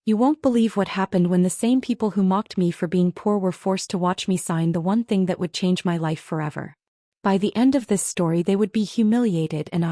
You won't believe what happened when the same people who mocked me for being poor were forced to watch me sign the one thing that would change my life forever. By the end of this story they would be humiliated and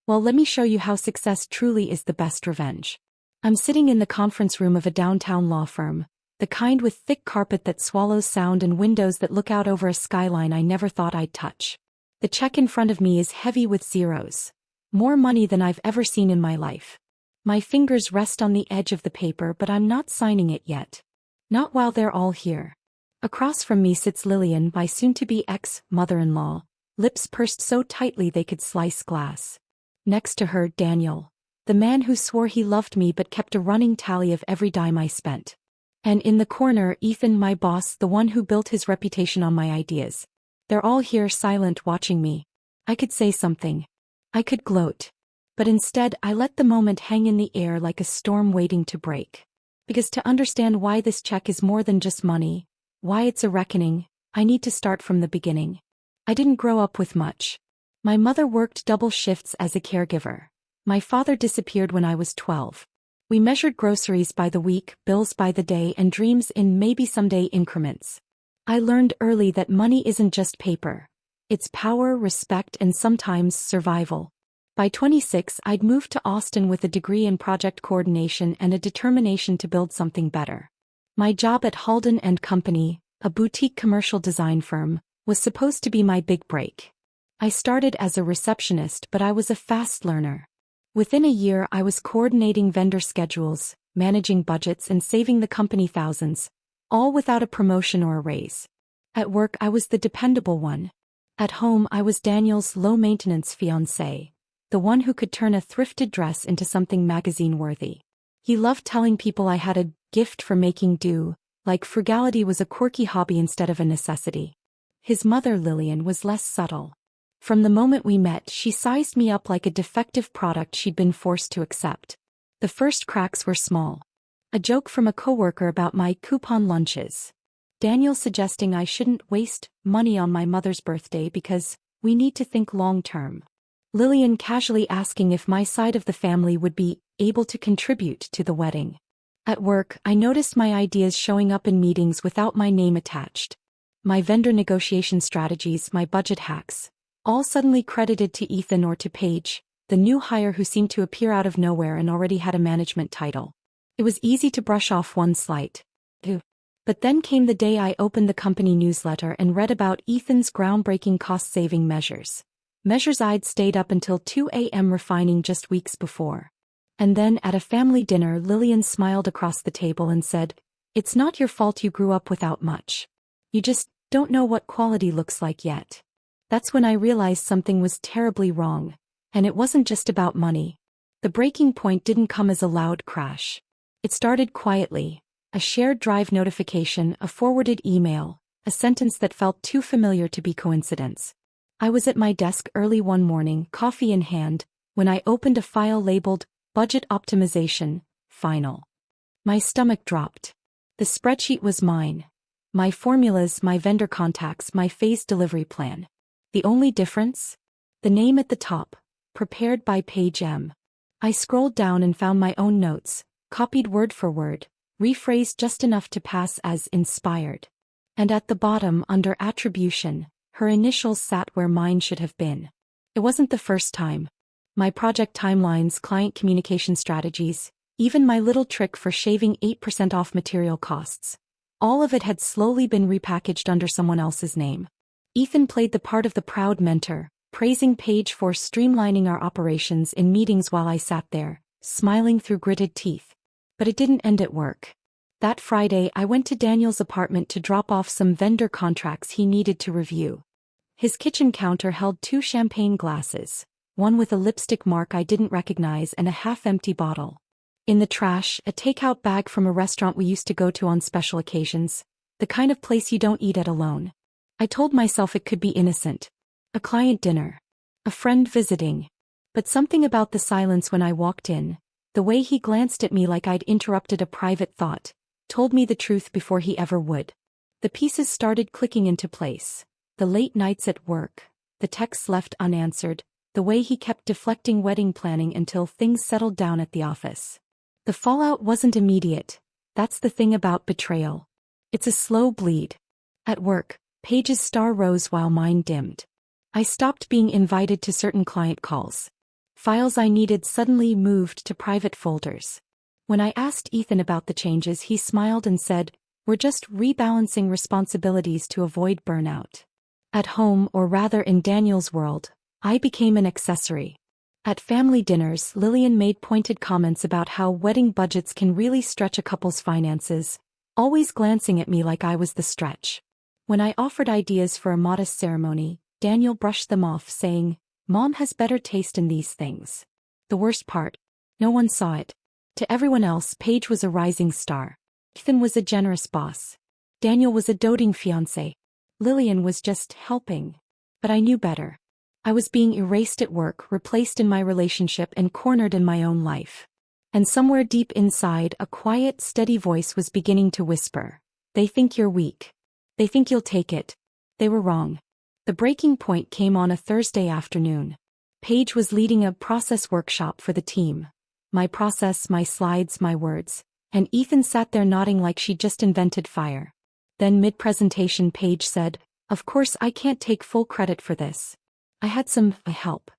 well, let me show you how success truly is the best revenge. I'm sitting in the conference room of a downtown law firm, the kind with thick carpet that swallows sound and windows that look out over a skyline I never thought I'd touch. The check in front of me is heavy with zeros. More money than I've ever seen in my life. My fingers rest on the edge of the paper, but I'm not signing it yet. Not while they're all here. Across from me sits Lillian, my soon-to-be ex-mother-in-law, lips pursed so tightly they could slice glass. Next to her, Daniel, the man who swore he loved me but kept a running tally of every dime I spent. And in the corner, Ethan, my boss, the one who built his reputation on my ideas. They're all here silent watching me. I could say something. I could gloat. But instead I let the moment hang in the air like a storm waiting to break. Because to understand why this check is more than just money, why it's a reckoning, I need to start from the beginning. I didn't grow up with much. My mother worked double shifts as a caregiver. My father disappeared when I was 12. We measured groceries by the week, bills by the day, and dreams in maybe someday increments. I learned early that money isn't just paper. It's power, respect, and sometimes survival. By 26, I'd moved to Austin with a degree in project coordination and a determination to build something better. My job at Halden & Company, a boutique commercial design firm, was supposed to be my big break. I started as a receptionist, but I was a fast learner. Within a year I was coordinating vendor schedules, managing budgets, and saving the company thousands, all without a promotion or a raise. At work I was the dependable one. At home I was Daniel's low-maintenance fiancé. The one who could turn a thrifted dress into something magazine-worthy. He loved telling people I had a gift for making do, like frugality was a quirky hobby instead of a necessity. His mother, Lillian, was less subtle. From the moment we met, she sized me up like a defective product she'd been forced to accept. The first cracks were small. A joke from a coworker about my coupon lunches. Daniel suggesting I shouldn't waste money on my mother's birthday because we need to think long-term. Lillian casually asking if my side of the family would be able to contribute to the wedding. At work, I noticed my ideas showing up in meetings without my name attached. My vendor negotiation strategies, my budget hacks, all suddenly credited to Ethan or to Paige, the new hire who seemed to appear out of nowhere and already had a management title. It was easy to brush off one slight. But then came the day I opened the company newsletter and read about Ethan's groundbreaking cost-saving measures. Measures I'd stayed up until 2 a.m. refining just weeks before. And then at a family dinner, Lillian smiled across the table and said, "It's not your fault you grew up without much. You just don't know what quality looks like yet." That's when I realized something was terribly wrong. And it wasn't just about money. The breaking point didn't come as a loud crash. It started quietly. A shared drive notification, a forwarded email, a sentence that felt too familiar to be coincidence. I was at my desk early one morning, coffee in hand, when I opened a file labeled, Budget Optimization, Final. My stomach dropped. The spreadsheet was mine. My formulas, my vendor contacts, my phased delivery plan. The only difference? The name at the top, prepared by Paige M. I scrolled down and found my own notes, copied word for word, rephrased just enough to pass as inspired. And at the bottom, under attribution, her initials sat where mine should have been. It wasn't the first time. My project timelines, client communication strategies, even my little trick for shaving 8% off material costs. All of it had slowly been repackaged under someone else's name. Ethan played the part of the proud mentor, praising Paige for streamlining our operations in meetings while I sat there, smiling through gritted teeth. But it didn't end at work. That Friday I went to Daniel's apartment to drop off some vendor contracts he needed to review. His kitchen counter held 2 champagne glasses, one with a lipstick mark I didn't recognize and a half-empty bottle. In the trash, a takeout bag from a restaurant we used to go to on special occasions, the kind of place you don't eat at alone. I told myself it could be innocent. A client dinner. A friend visiting. But something about the silence when I walked in, the way he glanced at me like I'd interrupted a private thought, told me the truth before he ever would. The pieces started clicking into place. The late nights at work, the texts left unanswered, the way he kept deflecting wedding planning until things settled down at the office. The fallout wasn't immediate. That's the thing about betrayal. It's a slow bleed. At work, Paige's star rose while mine dimmed. I stopped being invited to certain client calls. Files I needed suddenly moved to private folders. When I asked Ethan about the changes, he smiled and said, "We're just rebalancing responsibilities to avoid burnout." At home, or rather in Daniel's world, I became an accessory. At family dinners, Lillian made pointed comments about how wedding budgets can really stretch a couple's finances, always glancing at me like I was the stretch. When I offered ideas for a modest ceremony, Daniel brushed them off, saying, "Mom has better taste in these things." The worst part? No one saw it. To everyone else, Paige was a rising star. Ethan was a generous boss. Daniel was a doting fiancé. Lillian was just helping. But I knew better. I was being erased at work, replaced in my relationship, and cornered in my own life. And somewhere deep inside, a quiet, steady voice was beginning to whisper, "They think you're weak. They think you'll take it." They were wrong. The breaking point came on a Thursday afternoon. Paige was leading a process workshop for the team. My process, my slides, my words. And Ethan sat there nodding like she'd just invented fire. Then mid-presentation, Paige said, "Of course I can't take full credit for this. I had some help."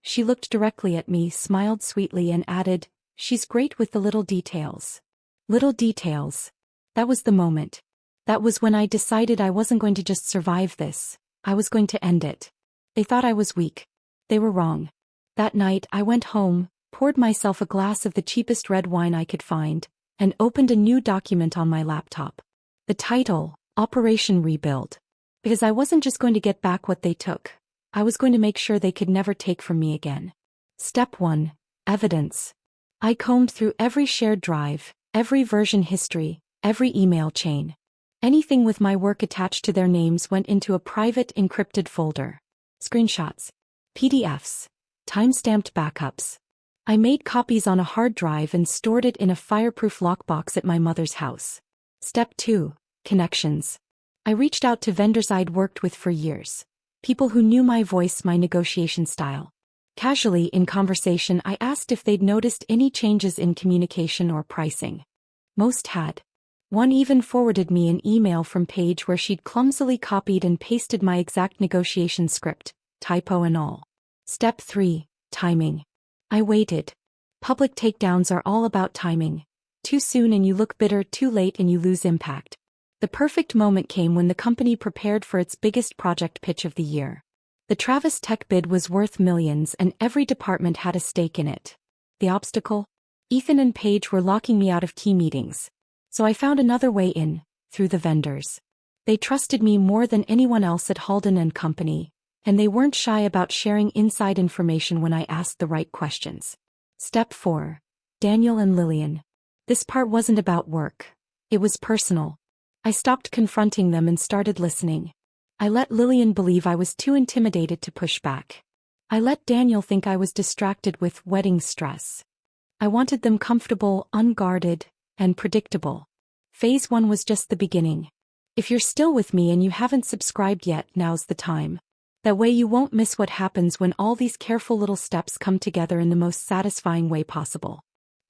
She looked directly at me, smiled sweetly, and added, "She's great with the little details." Little details. That was the moment. That was when I decided I wasn't going to just survive this. I was going to end it. They thought I was weak. They were wrong. That night, I went home, poured myself a glass of the cheapest red wine I could find, and opened a new document on my laptop. The title, Operation Rebuild. Because I wasn't just going to get back what they took. I was going to make sure they could never take from me again. Step 1. Evidence. I combed through every shared drive, every version history, every email chain. Anything with my work attached to their names went into a private encrypted folder. Screenshots. PDFs. Time-stamped backups. I made copies on a hard drive and stored it in a fireproof lockbox at my mother's house. Step 2. Connections. I reached out to vendors I'd worked with for years. People who knew my voice, my negotiation style. Casually, in conversation, I asked if they'd noticed any changes in communication or pricing. Most had. One even forwarded me an email from Paige where she'd clumsily copied and pasted my exact negotiation script, typo and all. Step 3. Timing. I waited. Public takedowns are all about timing. Too soon and you look bitter, too late and you lose impact. The perfect moment came when the company prepared for its biggest project pitch of the year. The Travis Tech bid was worth millions and every department had a stake in it. The obstacle? Ethan and Paige were locking me out of key meetings. So I found another way in, through the vendors. They trusted me more than anyone else at Halden and Company, and they weren't shy about sharing inside information when I asked the right questions. Step 4. Daniel and Lillian. This part wasn't about work. It was personal. I stopped confronting them and started listening. I let Lillian believe I was too intimidated to push back. I let Daniel think I was distracted with wedding stress. I wanted them comfortable, unguarded, and predictable. Phase 1 was just the beginning. If you're still with me and you haven't subscribed yet, now's the time. That way you won't miss what happens when all these careful little steps come together in the most satisfying way possible.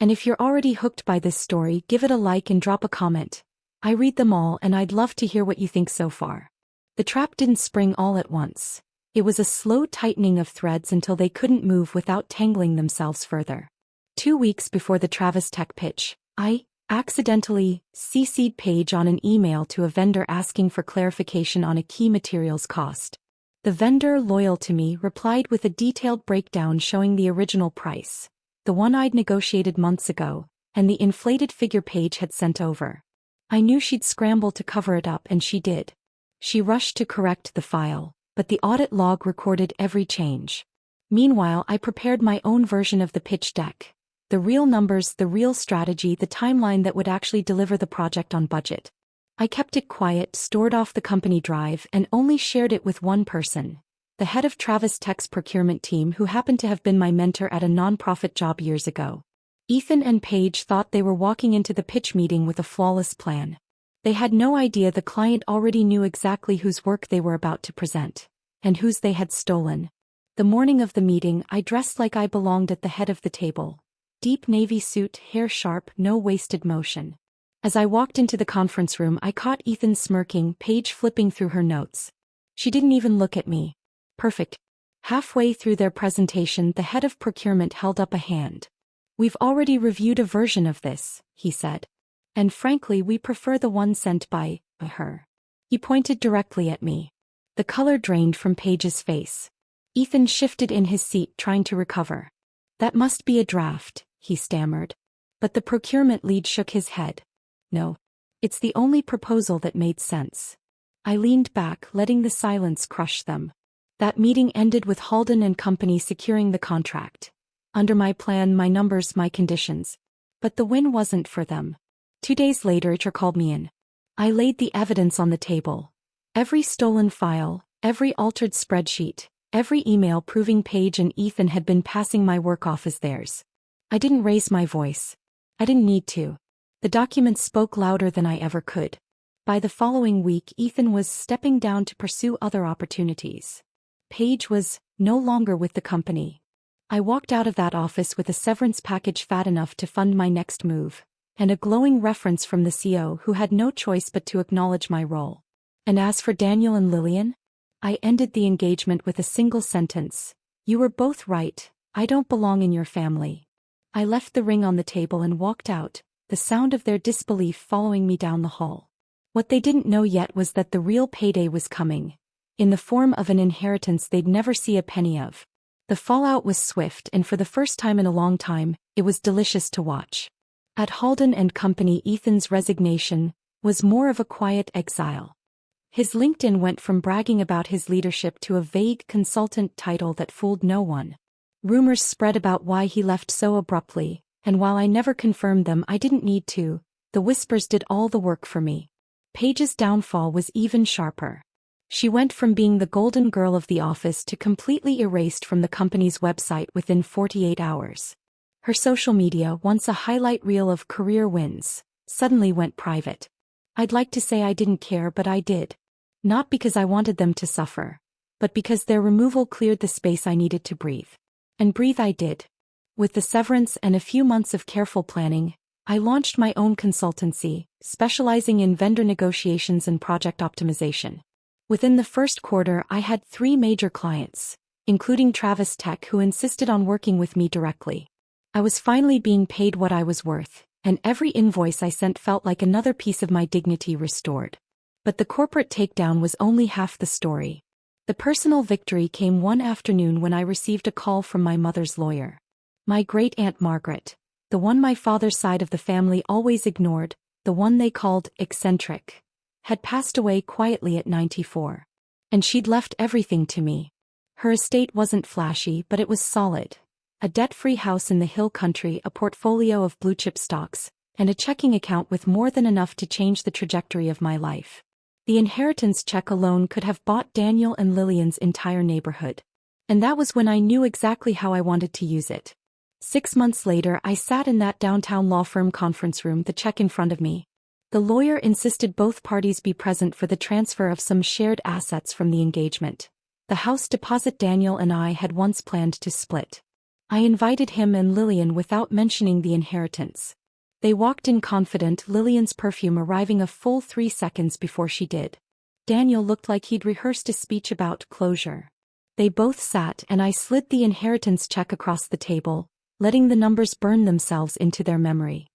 And if you're already hooked by this story, give it a like and drop a comment. I read them all and I'd love to hear what you think so far. The trap didn't spring all at once. It was a slow tightening of threads until they couldn't move without tangling themselves further. 2 weeks before the Travis Tech pitch, I accidentally CC'd Paige on an email to a vendor asking for clarification on a key materials cost. The vendor, loyal to me, replied with a detailed breakdown showing the original price, the one I'd negotiated months ago, and the inflated figure Paige had sent over. I knew she'd scramble to cover it up, and she did. She rushed to correct the file, but the audit log recorded every change. Meanwhile, I prepared my own version of the pitch deck. The real numbers, the real strategy, the timeline that would actually deliver the project on budget. I kept it quiet, stored off the company drive, and only shared it with one person, the head of Travis Tech's procurement team, who happened to have been my mentor at a nonprofit job years ago. Ethan and Paige thought they were walking into the pitch meeting with a flawless plan. They had no idea the client already knew exactly whose work they were about to present, and whose they had stolen. The morning of the meeting, I dressed like I belonged at the head of the table. Deep navy suit, hair sharp, no wasted motion. As I walked into the conference room, I caught Ethan smirking, page flipping through her notes. She didn't even look at me. Perfect. Halfway through their presentation, the head of procurement held up a hand. "We've already reviewed a version of this," he said. "And frankly, we prefer the one sent by her." He pointed directly at me. The color drained from Paige's face. Ethan shifted in his seat, trying to recover. "That must be a draft," he stammered. But the procurement lead shook his head. "No. It's the only proposal that made sense." I leaned back, letting the silence crush them. That meeting ended with Halden and Company securing the contract. Under my plan, my numbers, my conditions. But the win wasn't for them. 2 days later, HR called me in. I laid the evidence on the table. Every stolen file, every altered spreadsheet, every email proving Paige and Ethan had been passing my work off as theirs. I didn't raise my voice. I didn't need to. The documents spoke louder than I ever could. By the following week, Ethan was stepping down to pursue other opportunities. Paige was no longer with the company. I walked out of that office with a severance package fat enough to fund my next move, and a glowing reference from the CEO who had no choice but to acknowledge my role. And as for Daniel and Lillian, I ended the engagement with a single sentence: "You were both right, I don't belong in your family." I left the ring on the table and walked out, the sound of their disbelief following me down the hall. What they didn't know yet was that the real payday was coming, in the form of an inheritance they'd never see a penny of. The fallout was swift, and for the first time in a long time, it was delicious to watch. At Halden and Company, Ethan's resignation was more of a quiet exile. His LinkedIn went from bragging about his leadership to a vague consultant title that fooled no one. Rumors spread about why he left so abruptly, and while I never confirmed them, I didn't need to. The whispers did all the work for me. Paige's downfall was even sharper. She went from being the golden girl of the office to completely erased from the company's website within 48 hours. Her social media, once a highlight reel of career wins, suddenly went private. I'd like to say I didn't care, but I did. Not because I wanted them to suffer, but because their removal cleared the space I needed to breathe. And breathe I did. With the severance and a few months of careful planning, I launched my own consultancy, specializing in vendor negotiations and project optimization. Within the first quarter, I had 3 major clients, including Travis Tech, who insisted on working with me directly. I was finally being paid what I was worth, and every invoice I sent felt like another piece of my dignity restored. But the corporate takedown was only half the story. The personal victory came one afternoon when I received a call from my mother's lawyer. My great-aunt Margaret, the one my father's side of the family always ignored, the one they called eccentric, had passed away quietly at 94. And she'd left everything to me. Her estate wasn't flashy, but it was solid. A debt-free house in the hill country, a portfolio of blue-chip stocks, and a checking account with more than enough to change the trajectory of my life. The inheritance check alone could have bought Daniel and Lillian's entire neighborhood. And that was when I knew exactly how I wanted to use it. 6 months later, I sat in that downtown law firm conference room, the check in front of me. The lawyer insisted both parties be present for the transfer of some shared assets from the engagement. The house deposit Daniel and I had once planned to split. I invited him and Lillian without mentioning the inheritance. They walked in confident, Lillian's perfume arriving a full 3 seconds before she did. Daniel looked like he'd rehearsed a speech about closure. They both sat, and I slid the inheritance check across the table, letting the numbers burn themselves into their memory.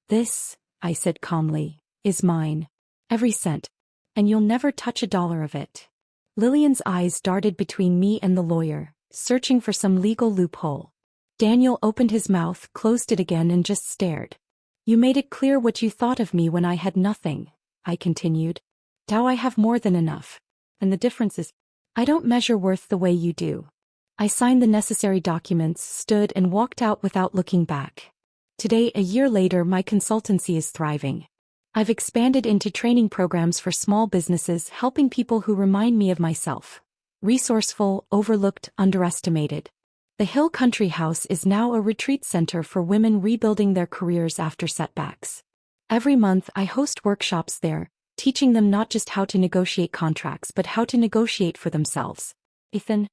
"This," I said calmly, "is mine. Every cent. And you'll never touch a dollar of it." Lillian's eyes darted between me and the lawyer, searching for some legal loophole. Daniel opened his mouth, closed it again, and just stared. "You made it clear what you thought of me when I had nothing," I continued. "Now I have more than enough. And the difference is, I don't measure worth the way you do." I signed the necessary documents, stood, and walked out without looking back. Today, a year later, my consultancy is thriving. I've expanded into training programs for small businesses, helping people who remind me of myself. Resourceful, overlooked, underestimated. The Hill Country House is now a retreat center for women rebuilding their careers after setbacks. Every month, I host workshops there, teaching them not just how to negotiate contracts but how to negotiate for themselves. Ethan,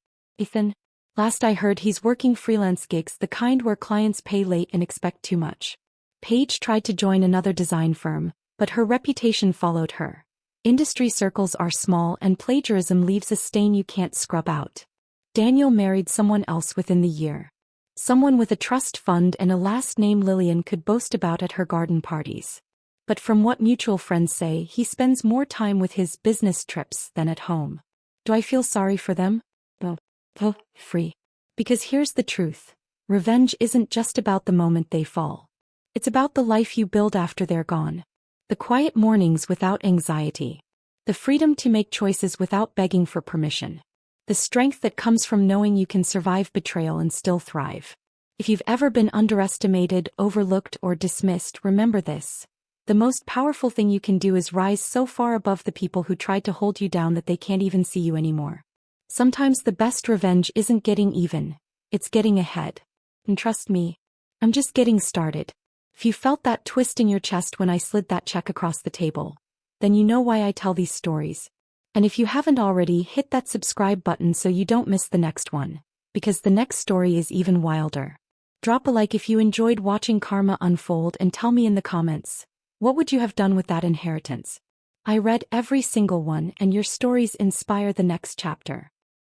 Last I heard he's working freelance gigs, the kind where clients pay late and expect too much. Paige tried to join another design firm, but her reputation followed her. Industry circles are small and plagiarism leaves a stain you can't scrub out. Daniel married someone else within the year. Someone with a trust fund and a last name Lillian could boast about at her garden parties. But from what mutual friends say, he spends more time with his business trips than at home. Do I feel sorry for them? Free. Because here's the truth. Revenge isn't just about the moment they fall. It's about the life you build after they're gone. The quiet mornings without anxiety. The freedom to make choices without begging for permission. The strength that comes from knowing you can survive betrayal and still thrive. If you've ever been underestimated, overlooked, or dismissed, remember this. The most powerful thing you can do is rise so far above the people who tried to hold you down that they can't even see you anymore. Sometimes the best revenge isn't getting even, it's getting ahead. And trust me, I'm just getting started. If you felt that twist in your chest when I slid that check across the table, then you know why I tell these stories. And if you haven't already, hit that subscribe button so you don't miss the next one, because the next story is even wilder. Drop a like if you enjoyed watching karma unfold and tell me in the comments, what would you have done with that inheritance? I read every single one and your stories inspire the next chapter.